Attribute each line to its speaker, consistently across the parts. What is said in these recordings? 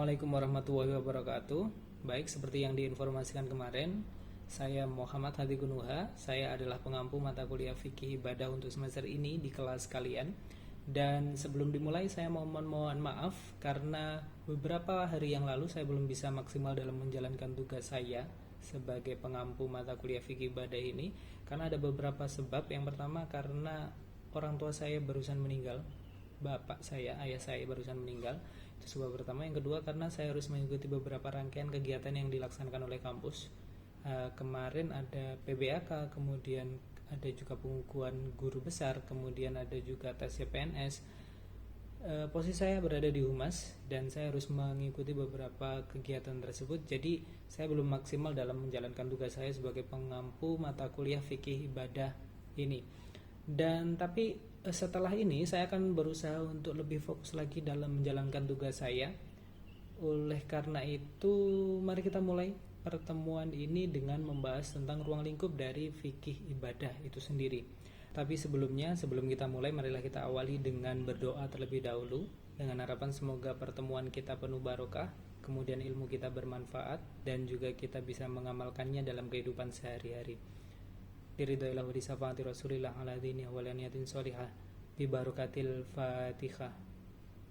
Speaker 1: Assalamualaikum warahmatullahi wabarakatuh. Baik, seperti yang diinformasikan kemarin, saya Muhammad Hadi Gunuha. Saya adalah pengampu mata kuliah fikih ibadah untuk semester ini di kelas kalian. Dan sebelum dimulai, saya mohon maaf karena beberapa hari yang lalu saya belum bisa maksimal dalam menjalankan tugas saya sebagai pengampu mata kuliah fikih ibadah ini, karena ada beberapa sebab. Yang pertama, karena orang tua saya barusan meninggal. Bapak saya, ayah saya barusan meninggal. Itu sebab pertama. Yang kedua, karena saya harus mengikuti beberapa rangkaian kegiatan yang dilaksanakan oleh kampus. Kemarin ada PBAK, kemudian ada juga pengukuhan guru besar, kemudian ada juga tes CPNS. Posisi saya berada di Humas dan saya harus mengikuti beberapa kegiatan tersebut. Jadi saya belum maksimal dalam menjalankan tugas saya sebagai pengampu mata kuliah fikih ibadah ini. Dan tapi setelah ini saya akan berusaha untuk lebih fokus lagi dalam menjalankan tugas saya. Oleh karena itu, mari kita mulai pertemuan ini dengan membahas tentang ruang lingkup dari fikih ibadah itu sendiri. Tapi sebelum kita mulai, marilah kita awali dengan berdoa terlebih dahulu, dengan harapan semoga pertemuan kita penuh barokah, kemudian ilmu kita bermanfaat, dan juga kita bisa mengamalkannya dalam kehidupan sehari-hari. Diridhoillah wa disafaati Rasulillah ala dini walaniyatin sholihah bi barokatil Fatihah.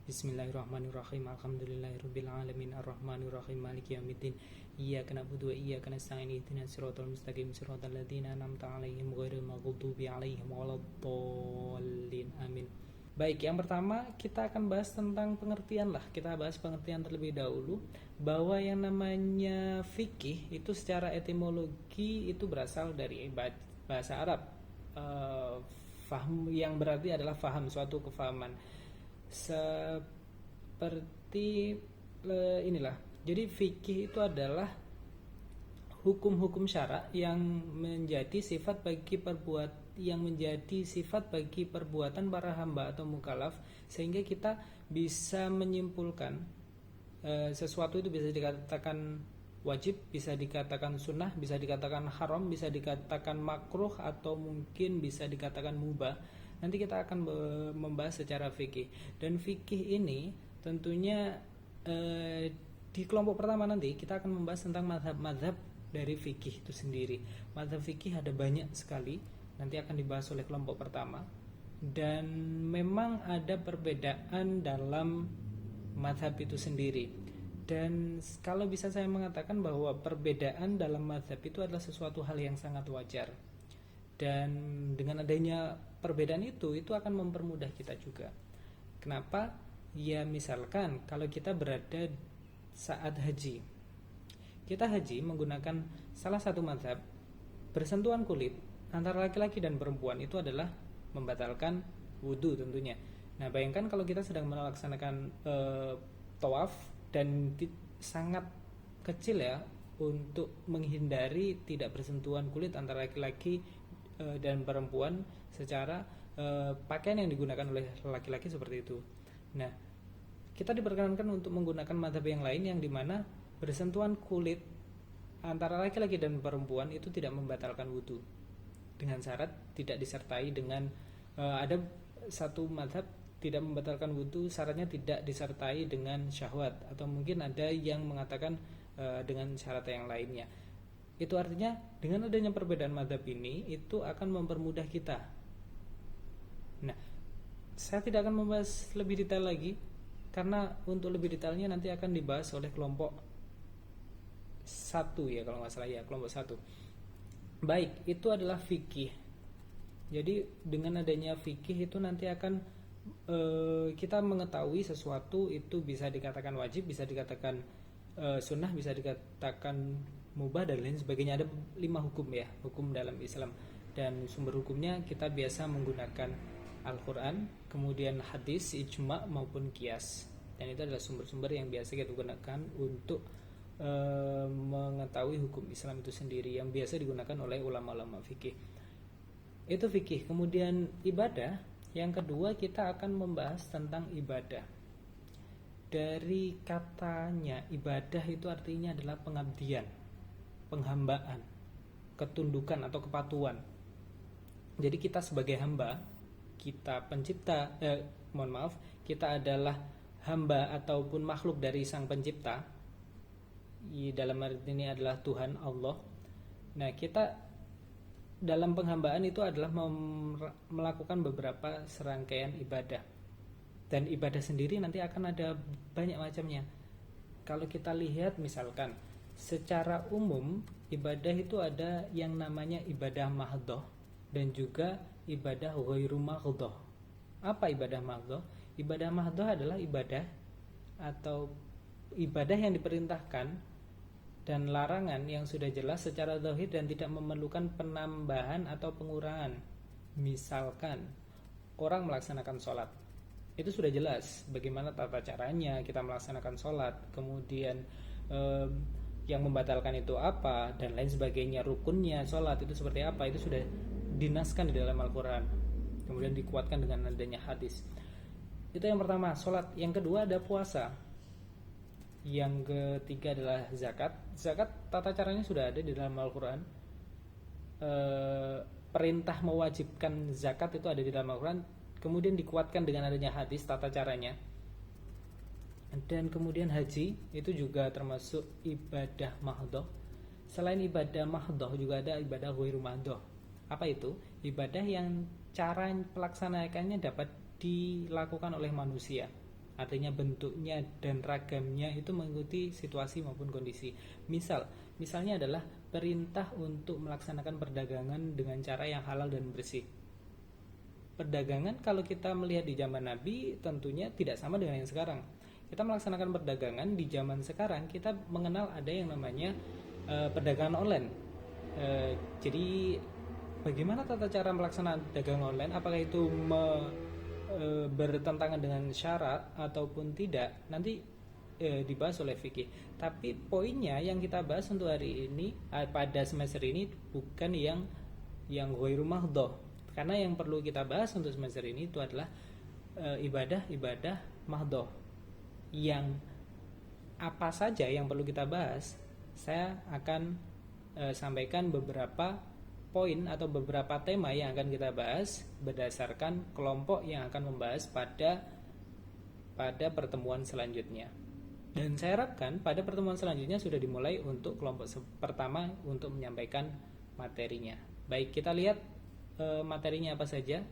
Speaker 1: Bismillahirrahmanirrahim. Alhamdulillahirabbil alamin arrahmanirrahim maliki yaumiddin. Iyyaka na'budu wa iyyaka nasta'in ihdinas siratal mustaqim siratal ladzina an'amta 'alaihim ghairil maghdubi 'alaihim waladdallin. Amin. Baik, yang pertama kita akan bahas tentang pengertian lah. Kita bahas pengertian terlebih dahulu, bahwa yang namanya fikih itu secara etimologi itu berasal dari bahasa Arab, faham, yang berarti adalah faham, suatu kefahaman. Seperti inilah. Jadi fikih itu adalah hukum-hukum syara yang menjadi sifat bagi perbuatan para hamba atau mukallaf, sehingga kita bisa menyimpulkan sesuatu itu bisa dikatakan wajib, bisa dikatakan sunnah, bisa dikatakan haram, bisa dikatakan makruh, atau mungkin bisa dikatakan mubah. Nanti kita akan membahas secara fikih. Dan fikih ini tentunya di kelompok pertama nanti kita akan membahas tentang mazhab dari fikih itu sendiri. Mazhab fikih ada banyak sekali, nanti akan dibahas oleh kelompok pertama. Dan memang ada perbedaan dalam mazhab itu sendiri. Dan kalau bisa saya mengatakan bahwa perbedaan dalam mazhab itu adalah sesuatu hal yang sangat wajar. Dan dengan adanya perbedaan itu akan mempermudah kita juga. Kenapa? Ya misalkan kalau kita berada saat haji, kita haji menggunakan salah satu mazhab, bersentuhan kulit antara laki-laki dan perempuan itu adalah membatalkan wudhu tentunya. Nah, bayangkan kalau kita sedang melaksanakan tawaf dan sangat kecil ya, untuk menghindari tidak bersentuhan kulit antara laki-laki dan perempuan secara pakaian yang digunakan oleh laki-laki seperti itu. Nah, kita diperkenankan untuk menggunakan mazhab yang lain, yang dimana bersentuhan kulit antara laki-laki dan perempuan itu tidak membatalkan wudhu, dengan syarat tidak disertai dengan ada satu mazhab tidak membatalkan wudhu, syaratnya tidak disertai dengan syahwat, atau mungkin ada yang mengatakan dengan syarat yang lainnya. Itu artinya dengan adanya perbedaan mazhab ini itu akan mempermudah kita. Nah, saya tidak akan membahas lebih detail lagi, karena untuk lebih detailnya nanti akan dibahas oleh kelompok 1 ya, kalau nggak salah ya, kelompok 1. Baik, itu adalah fikih. Jadi dengan adanya fikih itu nanti akan kita mengetahui sesuatu itu bisa dikatakan wajib, bisa dikatakan sunnah, bisa dikatakan mubah, dan lain sebagainya. Ada 5 hukum ya, hukum dalam Islam. Dan sumber hukumnya kita biasa menggunakan Al-Quran, kemudian hadis, ijma maupun qiyas. Dan itu adalah sumber-sumber yang biasa kita gunakan untuk mengetahui hukum Islam itu sendiri, yang biasa digunakan oleh ulama-ulama fikih. Itu fikih. Kemudian ibadah, yang kedua kita akan membahas tentang ibadah. Dari katanya, ibadah itu artinya adalah pengabdian, penghambaan, ketundukan atau kepatuhan. Jadi kita sebagai hamba, kita pencipta, kita adalah hamba ataupun makhluk dari Sang Pencipta, dalam arti ini adalah Tuhan Allah. Nah, kita dalam penghambaan itu adalah melakukan beberapa serangkaian ibadah. Dan ibadah sendiri nanti akan ada banyak macamnya. Kalau kita lihat misalkan secara umum ibadah itu ada yang namanya ibadah mahdhah dan juga ibadah ghairu mahdhah. Apa ibadah mahdhah? Ibadah mahdhah adalah ibadah atau ibadah yang diperintahkan dan larangan yang sudah jelas secara zahir dan tidak memerlukan penambahan atau pengurangan. Misalkan orang melaksanakan sholat, itu sudah jelas bagaimana tata caranya kita melaksanakan sholat, kemudian yang membatalkan itu apa dan lain sebagainya, rukunnya sholat itu seperti apa, itu sudah dinaskan di dalam Al-Quran, kemudian dikuatkan dengan adanya hadis. Itu yang pertama, sholat. Yang kedua ada puasa. Yang ketiga adalah zakat. Zakat tata caranya sudah ada di dalam Al-Quran. Perintah mewajibkan zakat itu ada di dalam Al-Quran, kemudian dikuatkan dengan adanya hadis tata caranya. Dan kemudian haji itu juga termasuk ibadah mahdhah. Selain ibadah mahdhah juga ada ibadah ghairu mahdhah. Apa itu? Ibadah yang cara pelaksanakannya dapat dilakukan oleh manusia. Artinya bentuknya dan ragamnya itu mengikuti situasi maupun kondisi. Misalnya adalah perintah untuk melaksanakan perdagangan dengan cara yang halal dan bersih. Perdagangan kalau kita melihat di zaman Nabi tentunya tidak sama dengan yang sekarang. Kita melaksanakan perdagangan di zaman sekarang, kita mengenal ada yang namanya perdagangan online. Jadi bagaimana tata cara melaksanakan dagangan online? Apakah itu bertentangan dengan syarat ataupun tidak? Nanti dibahas oleh fikih. Tapi poinnya yang kita bahas untuk hari ini pada semester ini bukan yang ghairu mahdhah. Karena yang perlu kita bahas untuk semester ini itu adalah ibadah mahdhah. Yang apa saja yang perlu kita bahas, saya akan sampaikan beberapa poin atau beberapa tema yang akan kita bahas berdasarkan kelompok yang akan membahas pada pertemuan selanjutnya. Dan saya harapkan pada pertemuan selanjutnya sudah dimulai untuk kelompok pertama untuk menyampaikan materinya. Baik, kita lihat materinya apa saja.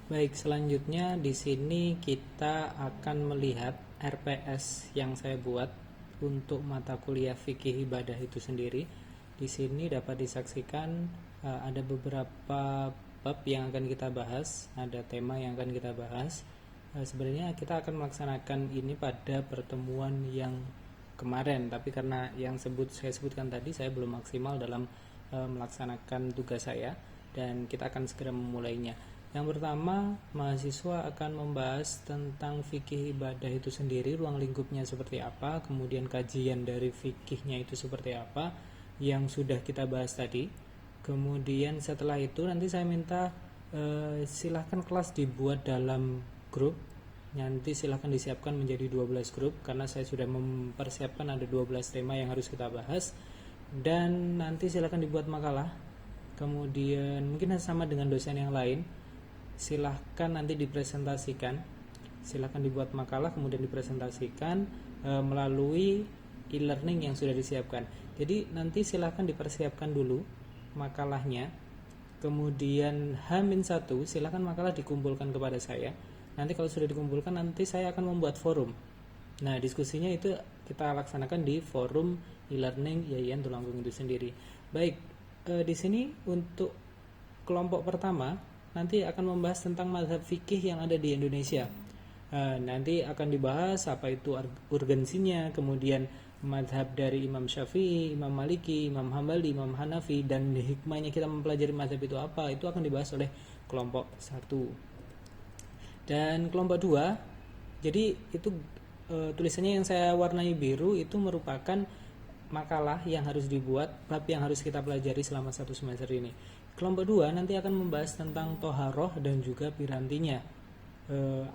Speaker 1: Baik, selanjutnya di sini kita akan melihat RPS yang saya buat untuk mata kuliah fikih ibadah itu sendiri. Di sini dapat disaksikan ada beberapa bab yang akan kita bahas, ada tema yang akan kita bahas. Sebenarnya kita akan melaksanakan ini pada pertemuan yang kemarin, tapi karena yang saya sebutkan tadi saya belum maksimal dalam melaksanakan tugas saya, dan kita akan segera memulainya. Yang pertama, mahasiswa akan membahas tentang fikih ibadah itu sendiri, ruang lingkupnya seperti apa, kemudian kajian dari fikihnya itu seperti apa yang sudah kita bahas tadi. Kemudian setelah itu nanti saya minta silahkan kelas dibuat dalam grup. Nanti silahkan disiapkan menjadi 12 grup karena saya sudah mempersiapkan ada 12 tema yang harus kita bahas. Dan nanti silahkan dibuat makalah. Kemudian mungkin sama dengan dosen yang lain, silahkan nanti dipresentasikan. Silahkan dibuat makalah kemudian dipresentasikan melalui e-learning yang sudah disiapkan. Jadi nanti silahkan dipersiapkan dulu makalahnya. Kemudian H-1 silahkan makalah dikumpulkan kepada saya. Nanti kalau sudah dikumpulkan nanti saya akan membuat forum. Nah, diskusinya itu kita laksanakan di forum e-learning IAIN Tulungagung itu sendiri. Baik, di sini untuk kelompok pertama nanti akan membahas tentang mazhab fikih yang ada di Indonesia. Nanti akan dibahas apa itu urgensinya, kemudian mazhab dari Imam Syafi'i, Imam Maliki, Imam Hambali, Imam Hanafi, dan hikmahnya kita mempelajari mazhab itu apa, itu akan dibahas oleh kelompok 1. Dan kelompok 2, jadi itu tulisannya yang saya warnai biru itu merupakan makalah yang harus dibuat, bab yang harus kita pelajari selama 1 semester ini. Kelompok 2 nanti akan membahas tentang toharoh dan juga pirantinya,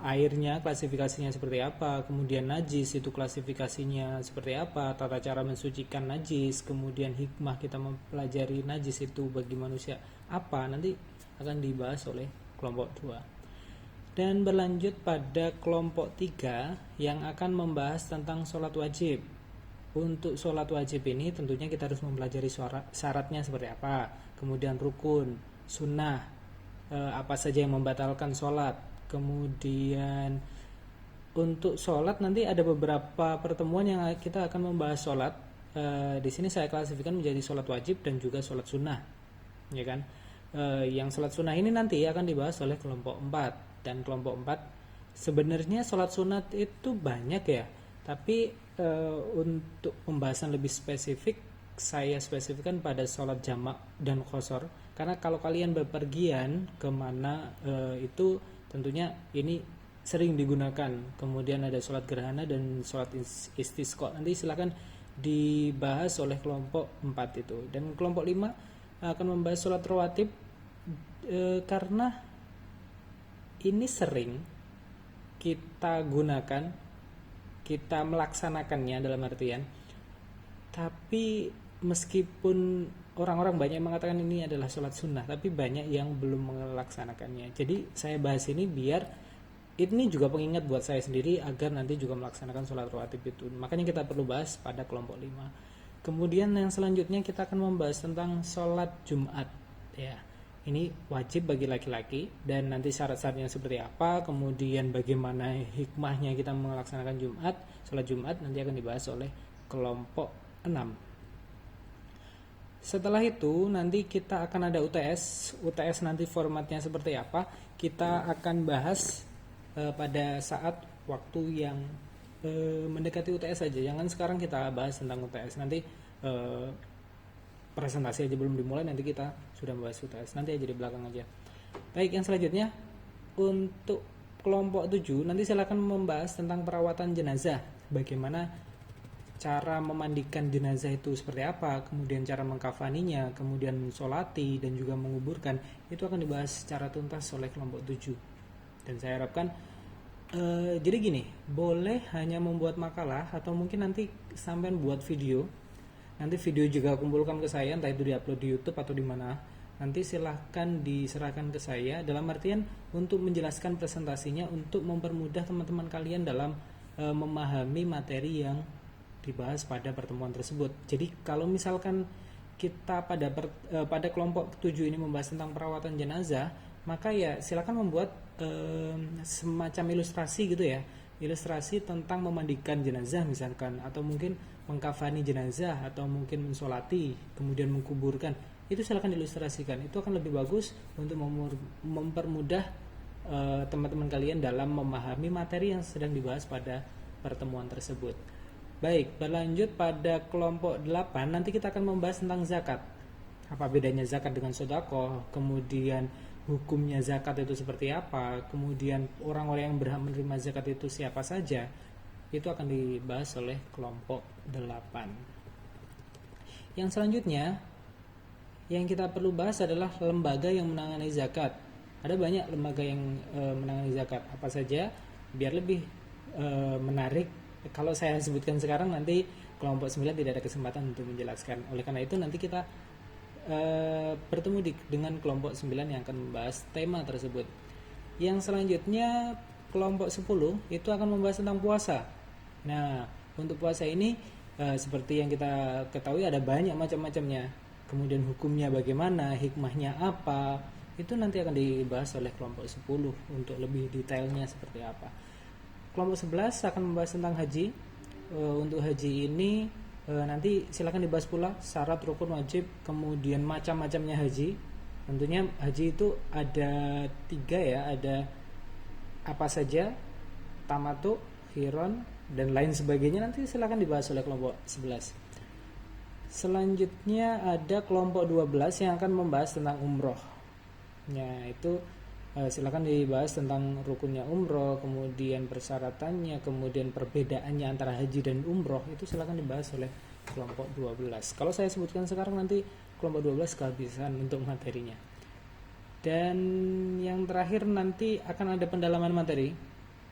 Speaker 1: airnya klasifikasinya seperti apa, kemudian najis itu klasifikasinya seperti apa, tata cara mensucikan najis, kemudian hikmah kita mempelajari najis itu bagi manusia apa, nanti akan dibahas oleh kelompok 2. Dan berlanjut pada kelompok 3 yang akan membahas tentang sholat wajib. Untuk sholat wajib ini tentunya kita harus mempelajari syaratnya seperti apa, kemudian rukun, sunnah, apa saja yang membatalkan sholat. Kemudian untuk sholat nanti ada beberapa pertemuan yang kita akan membahas sholat. Di sini saya klasifikasikan menjadi sholat wajib dan juga sholat sunnah, ya kan? Yang sholat sunnah ini nanti akan dibahas oleh kelompok 4. Dan kelompok 4 sebenarnya sholat sunat itu banyak ya, tapi untuk pembahasan lebih spesifik saya spesifikkan pada sholat jamak dan qasar, karena kalau kalian bepergian kemana itu tentunya ini sering digunakan. Kemudian ada sholat gerhana dan sholat istisqa, nanti silakan dibahas oleh kelompok 4 itu. Dan kelompok 5 akan membahas sholat rawatib, karena ini sering kita gunakan, kita melaksanakannya dalam artian, tapi meskipun orang-orang banyak yang mengatakan ini adalah sholat sunnah, tapi banyak yang belum melaksanakannya. Jadi saya bahas ini biar ini juga pengingat buat saya sendiri agar nanti juga melaksanakan sholat rawatib itu. Makanya kita perlu bahas pada kelompok 5. Kemudian yang selanjutnya kita akan membahas tentang sholat Jumat ya. Ini wajib bagi laki-laki dan nanti syarat-syaratnya seperti apa, kemudian bagaimana hikmahnya kita melaksanakan Jumat, sholat Jumat nanti akan dibahas oleh kelompok 6. Setelah itu nanti kita akan ada UTS. UTS nanti formatnya seperti apa kita akan bahas pada saat waktu yang mendekati UTS saja. Jangan sekarang kita bahas tentang UTS, nanti presentasi aja belum dimulai nanti kita sudah membahas UTS, nanti aja di belakang aja. Baik, yang selanjutnya untuk kelompok 7 nanti silakan membahas tentang perawatan jenazah, bagaimana cara memandikan jenazah itu seperti apa, kemudian cara mengkafaninya, kemudian mensolati dan juga menguburkan, itu akan dibahas secara tuntas oleh kelompok 7. Dan saya harapkan jadi gini, boleh hanya membuat makalah atau mungkin nanti sampai buat video. Nanti video juga kumpulkan ke saya, entah itu diupload di YouTube atau di mana. Nanti silahkan diserahkan ke saya dalam artian untuk menjelaskan presentasinya untuk mempermudah teman-teman kalian dalam memahami materi yang dibahas pada pertemuan tersebut. Jadi kalau misalkan kita pada kelompok 7 ini membahas tentang perawatan jenazah, maka ya silakan membuat semacam ilustrasi gitu ya, ilustrasi tentang memandikan jenazah misalkan, atau mungkin mengkafani jenazah, atau mungkin mensolati kemudian mengkuburkan, itu silakan diilustrasikan. Itu akan lebih bagus untuk mempermudah teman-teman kalian dalam memahami materi yang sedang dibahas pada pertemuan tersebut. Baik, berlanjut pada kelompok 8 nanti kita akan membahas tentang zakat. Apa bedanya zakat dengan sedekah, kemudian hukumnya zakat itu seperti apa, kemudian orang-orang yang berhak menerima zakat itu siapa saja, itu akan dibahas oleh kelompok 8. Yang selanjutnya yang kita perlu bahas adalah lembaga yang menangani zakat. Ada banyak lembaga yang menangani zakat, apa saja, biar lebih menarik. Kalau saya sebutkan sekarang nanti kelompok 9 tidak ada kesempatan untuk menjelaskan. Oleh karena itu nanti kita bertemu dengan kelompok 9 yang akan membahas tema tersebut. Yang selanjutnya kelompok 10 itu akan membahas tentang puasa. Nah, untuk puasa ini seperti yang kita ketahui ada banyak macam-macamnya. Kemudian hukumnya bagaimana, hikmahnya apa, itu nanti akan dibahas oleh kelompok 10 untuk lebih detailnya seperti apa. Kelompok 11 akan membahas tentang haji. Untuk haji ini nanti silakan dibahas pula syarat, rukun, wajib, kemudian macam-macamnya haji. Tentunya haji itu ada 3 ya, ada apa saja, tamatu, qiron, dan lain sebagainya, nanti silakan dibahas oleh kelompok 11. Selanjutnya ada kelompok 12 yang akan membahas tentang umroh. Ya, itu silakan dibahas tentang rukunnya umroh, kemudian persyaratannya, kemudian perbedaannya antara haji dan umroh, itu silakan dibahas oleh kelompok 12. Kalau saya sebutkan sekarang nanti kelompok 12 kehabisan untuk materinya. Dan yang terakhir nanti akan ada pendalaman materi.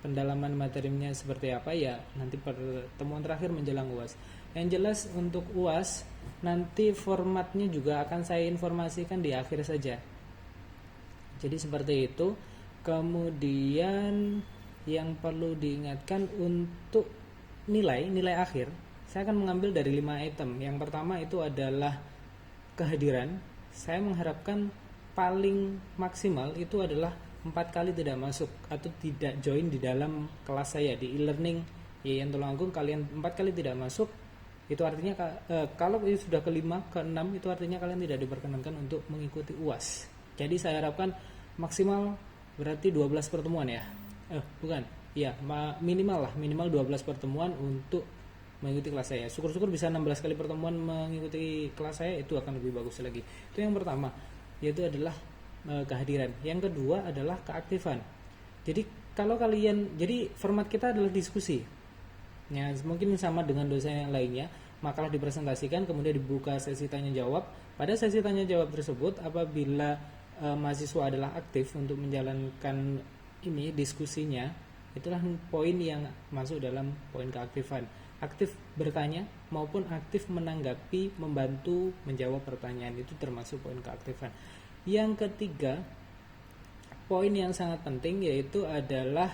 Speaker 1: Pendalaman materinya seperti apa ya, nanti pertemuan terakhir menjelang UAS. Yang jelas untuk UAS nanti formatnya juga akan saya informasikan di akhir saja. Jadi seperti itu. Kemudian yang perlu diingatkan untuk nilai akhir, saya akan mengambil dari 5 item. Yang pertama itu adalah kehadiran. Saya mengharapkan paling maksimal itu adalah 4 kali tidak masuk atau tidak join di dalam kelas saya di e-learning Yayan Tulungagung. Kalian 4 kali tidak masuk, itu artinya kalau itu sudah kelima, keenam, itu artinya kalian tidak diperkenankan untuk mengikuti UAS. Jadi saya harapkan maksimal berarti 12 pertemuan ya. Bukan. Ya, minimal 12 pertemuan untuk mengikuti kelas saya. Syukur-syukur bisa 16 kali pertemuan mengikuti kelas saya, itu akan lebih bagus lagi. Itu yang pertama, yaitu adalah kehadiran. Yang kedua adalah keaktifan. Jadi kalau kalian, jadi format kita adalah diskusi. Ya, mungkin sama dengan dosen yang lainnya, makalah dipresentasikan, kemudian dibuka sesi tanya jawab. Pada sesi tanya jawab tersebut, apabila mahasiswa adalah aktif untuk menjalankan ini diskusinya, itulah poin yang masuk dalam poin keaktifan. Aktif bertanya maupun aktif menanggapi, membantu menjawab pertanyaan, itu termasuk poin keaktifan. Yang ketiga, poin yang sangat penting yaitu adalah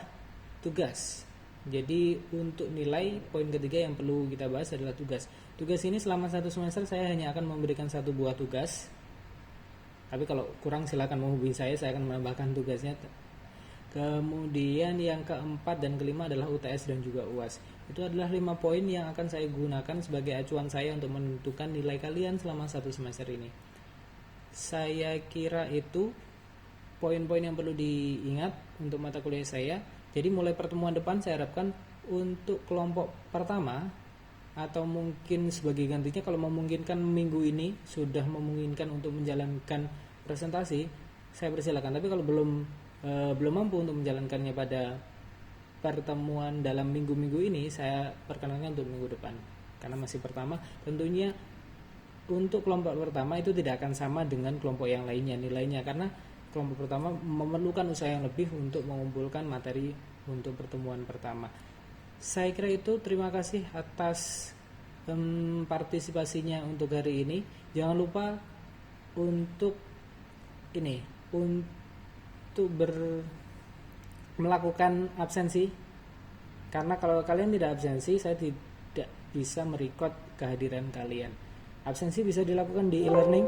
Speaker 1: tugas. Jadi untuk nilai, poin ketiga yang perlu kita bahas adalah tugas. Tugas ini selama 1 semester saya hanya akan memberikan 1 buah tugas. Tapi kalau kurang silakan menghubungi saya akan menambahkan tugasnya. Kemudian yang keempat dan kelima adalah UTS dan juga UAS. Itu adalah 5 poin yang akan saya gunakan sebagai acuan saya untuk menentukan nilai kalian selama 1 semester ini. Saya kira itu poin-poin yang perlu diingat untuk mata kuliah saya. Jadi mulai pertemuan depan saya harapkan untuk kelompok pertama, atau mungkin sebagai gantinya kalau memungkinkan minggu ini sudah memungkinkan untuk menjalankan presentasi, saya persilakan. Tapi kalau belum mampu untuk menjalankannya pada pertemuan dalam minggu-minggu ini, saya perkenankan untuk minggu depan karena masih pertama. Tentunya untuk kelompok pertama itu tidak akan sama dengan kelompok yang lainnya nilainya, karena kelompok pertama memerlukan usaha yang lebih untuk mengumpulkan materi untuk pertemuan pertama. Saya kira itu. Terima kasih atas partisipasinya untuk hari ini. Jangan lupa untuk melakukan absensi, karena kalau kalian tidak absensi saya tidak bisa merekod kehadiran kalian. Absensi bisa dilakukan di e-learning.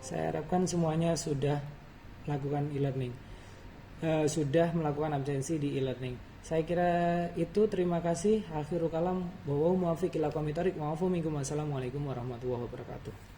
Speaker 1: Saya harapkan semuanya sudah lakukan e-learning, sudah melakukan absensi di e-learning. Saya kira itu. Terima kasih. Akhirul kalam, wa muwaffiq ila aqwamit thoriq. Wassalamualaikum warahmatullahi wabarakatuh.